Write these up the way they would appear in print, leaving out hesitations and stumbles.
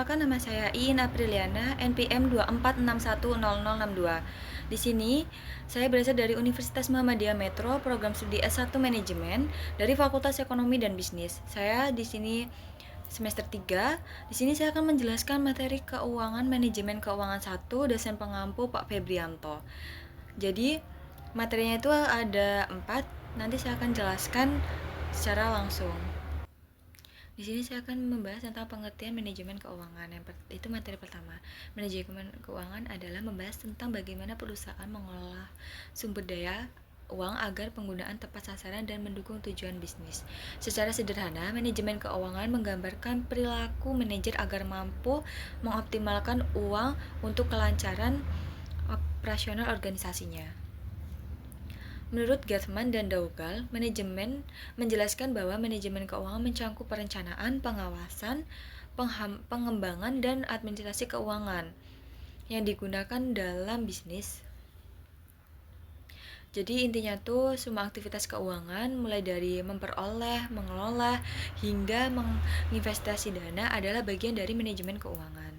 Perkenalkan, nama saya Iin Apriliana, NPM 24610062. Di sini, saya berasal dari Universitas Muhammadiyah Metro, program studi S1 Manajemen dari Fakultas Ekonomi dan Bisnis. Saya di sini semester 3. Di sini saya akan menjelaskan materi keuangan manajemen keuangan 1, dosen pengampu Pak Febrianto. Jadi, materinya itu ada 4. Nanti saya akan jelaskan secara langsung. Di sini saya akan membahas tentang pengertian manajemen keuangan. Itu materi pertama. Manajemen keuangan adalah membahas tentang bagaimana perusahaan mengelola sumber daya uang agar penggunaan tepat sasaran dan mendukung tujuan bisnis. Secara sederhana, manajemen keuangan menggambarkan perilaku manajer agar mampu mengoptimalkan uang untuk kelancaran operasional organisasinya. Menurut Gathman dan Dougal, manajemen menjelaskan bahwa manajemen keuangan mencakup perencanaan, pengawasan, pengembangan, dan administrasi keuangan yang digunakan dalam bisnis. Jadi intinya tuh semua aktivitas keuangan mulai dari memperoleh, mengelola, hingga menginvestasi dana adalah bagian dari manajemen keuangan.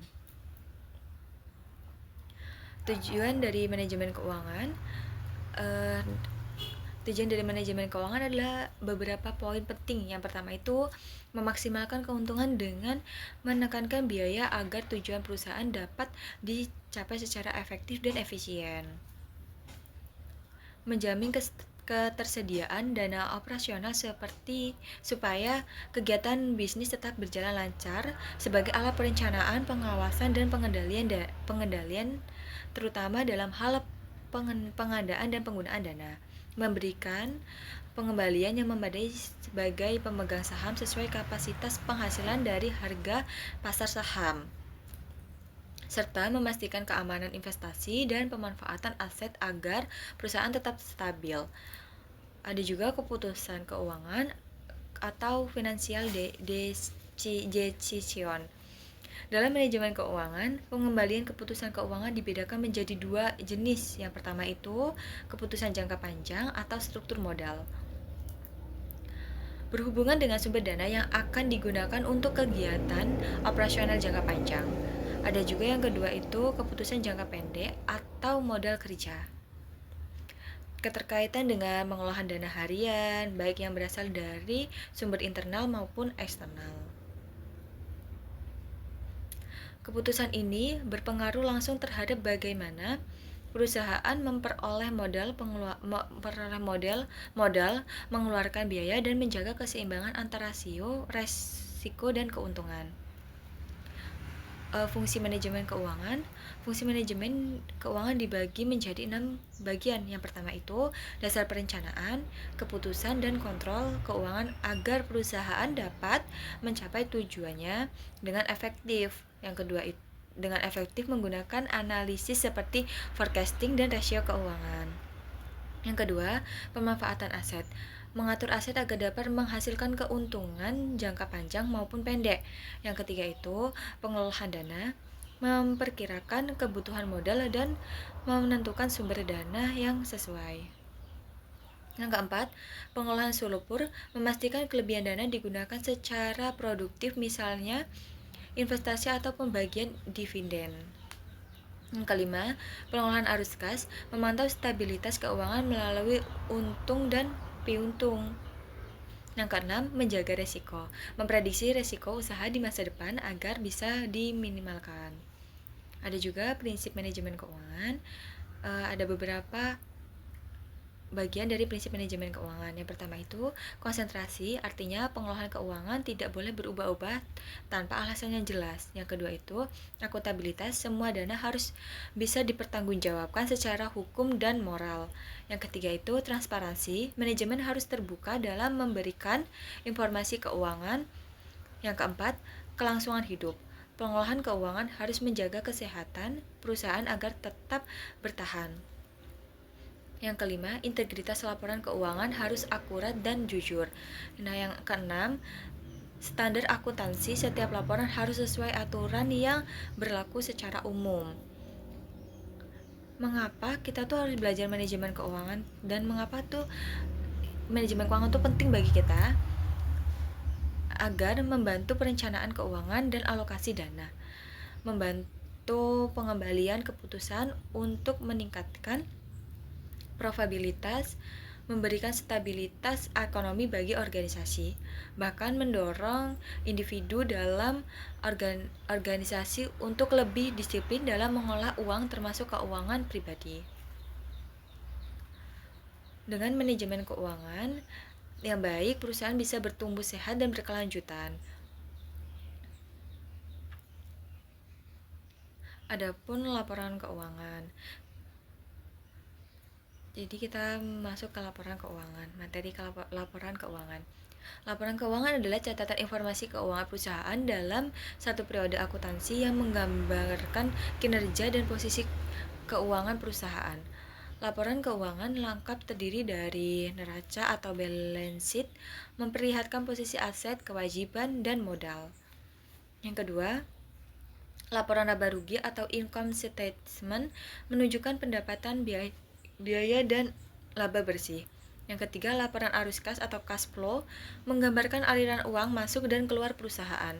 Tujuan dari manajemen keuangan adalah beberapa poin penting. Yang pertama itu memaksimalkan keuntungan dengan menekankan biaya agar tujuan perusahaan dapat dicapai secara efektif dan efisien. Menjamin ketersediaan dana operasional supaya kegiatan bisnis tetap berjalan lancar sebagai alat perencanaan, pengawasan, dan pengendalian terutama dalam hal pengadaan dan penggunaan dana. Memberikan pengembalian yang memadai sebagai pemegang saham sesuai kapasitas penghasilan dari harga pasar saham, serta memastikan keamanan investasi dan pemanfaatan aset agar perusahaan tetap stabil. Ada juga keputusan keuangan atau financial decision. Dalam manajemen keuangan, pengembalian keputusan keuangan dibedakan menjadi 2 jenis. Yang pertama itu keputusan jangka panjang atau struktur modal, berhubungan dengan sumber dana yang akan digunakan untuk kegiatan operasional jangka panjang. Ada juga yang kedua itu keputusan jangka pendek atau modal kerja, keterkaitan dengan pengolahan dana harian, baik yang berasal dari sumber internal maupun eksternal. Keputusan ini berpengaruh langsung terhadap bagaimana perusahaan memperoleh modal, mengeluarkan biaya, dan menjaga keseimbangan antara resiko dan keuntungan. Fungsi manajemen keuangan dibagi menjadi 6 bagian. Yang pertama itu dasar perencanaan, keputusan, dan kontrol keuangan agar perusahaan dapat mencapai tujuannya dengan efektif. Yang kedua itu dengan efektif menggunakan analisis seperti forecasting dan rasio keuangan. Yang kedua, pemanfaatan aset, mengatur aset agar dapat menghasilkan keuntungan jangka panjang maupun pendek. Yang ketiga itu pengelolaan dana, memperkirakan kebutuhan modal dan menentukan sumber dana yang sesuai. Yang keempat, pengolahan sulupur, memastikan kelebihan dana digunakan secara produktif, misalnya investasi atau pembagian dividen. Yang kelima, pengolahan arus kas, memantau stabilitas keuangan melalui untung dan piuntung. Yang keenam, menjaga resiko, memprediksi resiko usaha di masa depan agar bisa diminimalkan. Ada juga prinsip manajemen keuangan. Ada beberapa bagian dari prinsip manajemen keuangan. Yang pertama itu konsentrasi, artinya pengolahan keuangan tidak boleh berubah-ubah tanpa alasan yang jelas. Yang kedua itu akuntabilitas, semua dana harus bisa dipertanggungjawabkan secara hukum dan moral. Yang ketiga itu transparansi, manajemen harus terbuka dalam memberikan informasi keuangan. Yang keempat, kelangsungan hidup, pengolahan keuangan harus menjaga kesehatan perusahaan agar tetap bertahan. Yang kelima, integritas laporan keuangan harus akurat dan jujur. Nah, yang keenam, standar akuntansi, setiap laporan harus sesuai aturan yang berlaku secara umum. Mengapa kita tuh harus belajar manajemen keuangan dan mengapa tuh manajemen keuangan tuh penting bagi kita? Agar membantu perencanaan keuangan dan alokasi dana. membantu pengembalian keputusan untuk meningkatkan probabilitas, memberikan stabilitas ekonomi bagi organisasi, bahkan mendorong individu dalam organisasi untuk lebih disiplin dalam mengolah uang termasuk keuangan pribadi. Dengan manajemen keuangan yang baik, perusahaan bisa bertumbuh sehat dan berkelanjutan. Adapun laporan keuangan. Jadi kita masuk ke laporan keuangan, materi laporan keuangan. Laporan keuangan adalah catatan informasi keuangan perusahaan dalam satu periode akuntansi yang menggambarkan kinerja dan posisi keuangan perusahaan. Laporan keuangan lengkap terdiri dari neraca atau balance sheet, memperlihatkan posisi aset, kewajiban, dan modal. Yang kedua, laporan laba rugi atau income statement menunjukkan pendapatan, biaya dan laba bersih. Yang ketiga, laporan arus kas atau cash flow menggambarkan aliran uang masuk dan keluar perusahaan.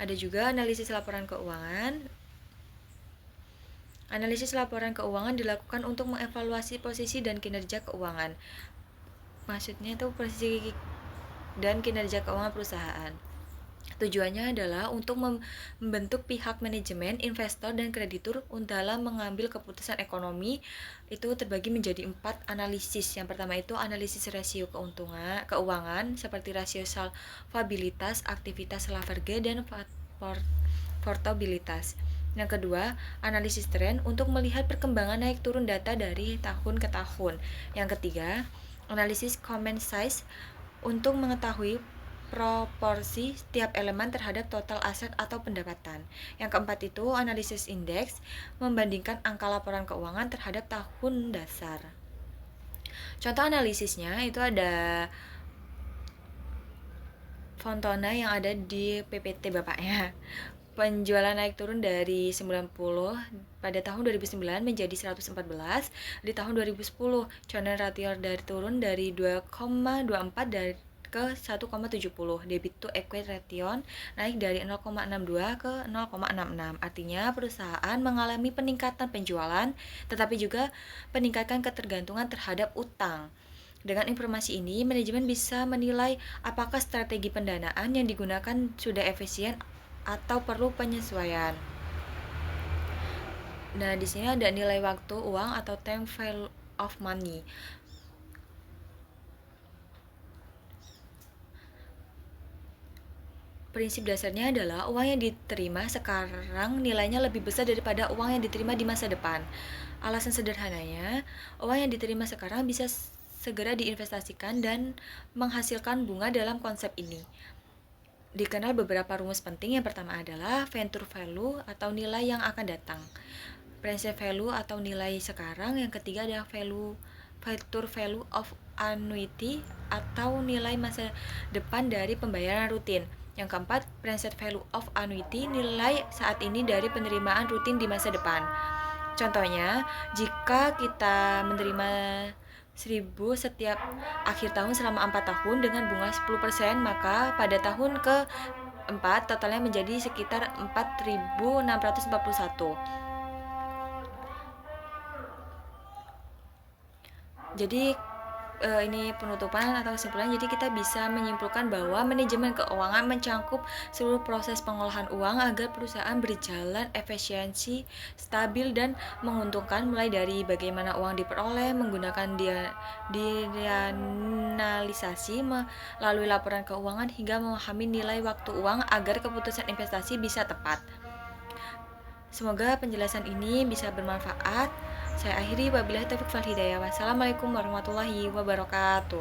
Ada juga analisis laporan keuangan. Analisis laporan keuangan dilakukan untuk mengevaluasi posisi dan kinerja keuangan. Maksudnya itu posisi dan kinerja keuangan perusahaan. Tujuannya adalah untuk membentuk pihak manajemen, investor, dan kreditur dalam mengambil keputusan ekonomi. Itu terbagi menjadi 4 analisis. Yang pertama itu analisis rasio keuangan seperti rasio solvabilitas, aktivitas leverage, dan portabilitas. Yang kedua, analisis tren untuk melihat perkembangan naik turun data dari tahun ke tahun. Yang ketiga, analisis common size untuk mengetahui proporsi setiap elemen terhadap total aset atau pendapatan. Yang keempat itu analisis indeks, membandingkan angka laporan keuangan terhadap tahun dasar. Contoh analisisnya itu ada Fontona yang ada di PPT Bapaknya. Penjualan naik turun dari 90 pada tahun 2009 menjadi 114 di tahun 2010. Churn ratio dari turun dari 2,24 dari ke 1,70. Debit to equity ratio naik dari 0,62 ke 0,66. Artinya perusahaan mengalami peningkatan penjualan tetapi juga peningkatan ketergantungan terhadap utang. Dengan informasi ini, manajemen bisa menilai apakah strategi pendanaan yang digunakan sudah efisien atau perlu penyesuaian. Nah, di sini ada nilai waktu uang atau time value of money. Prinsip dasarnya adalah uang yang diterima sekarang nilainya lebih besar daripada uang yang diterima di masa depan. Alasan sederhananya, uang yang diterima sekarang bisa segera diinvestasikan dan menghasilkan bunga dalam konsep ini. Dikenal beberapa rumus penting. Yang pertama adalah venture value atau nilai yang akan datang. Present value atau nilai sekarang. Yang ketiga adalah future value of annuity atau nilai masa depan dari pembayaran rutin. Yang keempat, present value of annuity, nilai saat ini dari penerimaan rutin di masa depan. Contohnya, jika kita menerima 1.000 setiap akhir tahun selama 4 tahun dengan bunga 10%, maka pada tahun ke-4 totalnya menjadi sekitar 4.641. Jadi ini penutupan atau kesimpulan. Jadi kita bisa menyimpulkan bahwa manajemen keuangan mencakup seluruh proses pengolahan uang agar perusahaan berjalan efisiensi, stabil, dan menguntungkan, mulai dari bagaimana uang diperoleh, menggunakan dianalisasi melalui laporan keuangan, hingga memahami nilai waktu uang agar keputusan investasi bisa tepat. Semoga penjelasan ini bisa bermanfaat. Saya akhiri, wabillahi taufiq wal hidayah. Wassalamualaikum warahmatullahi wabarakatuh.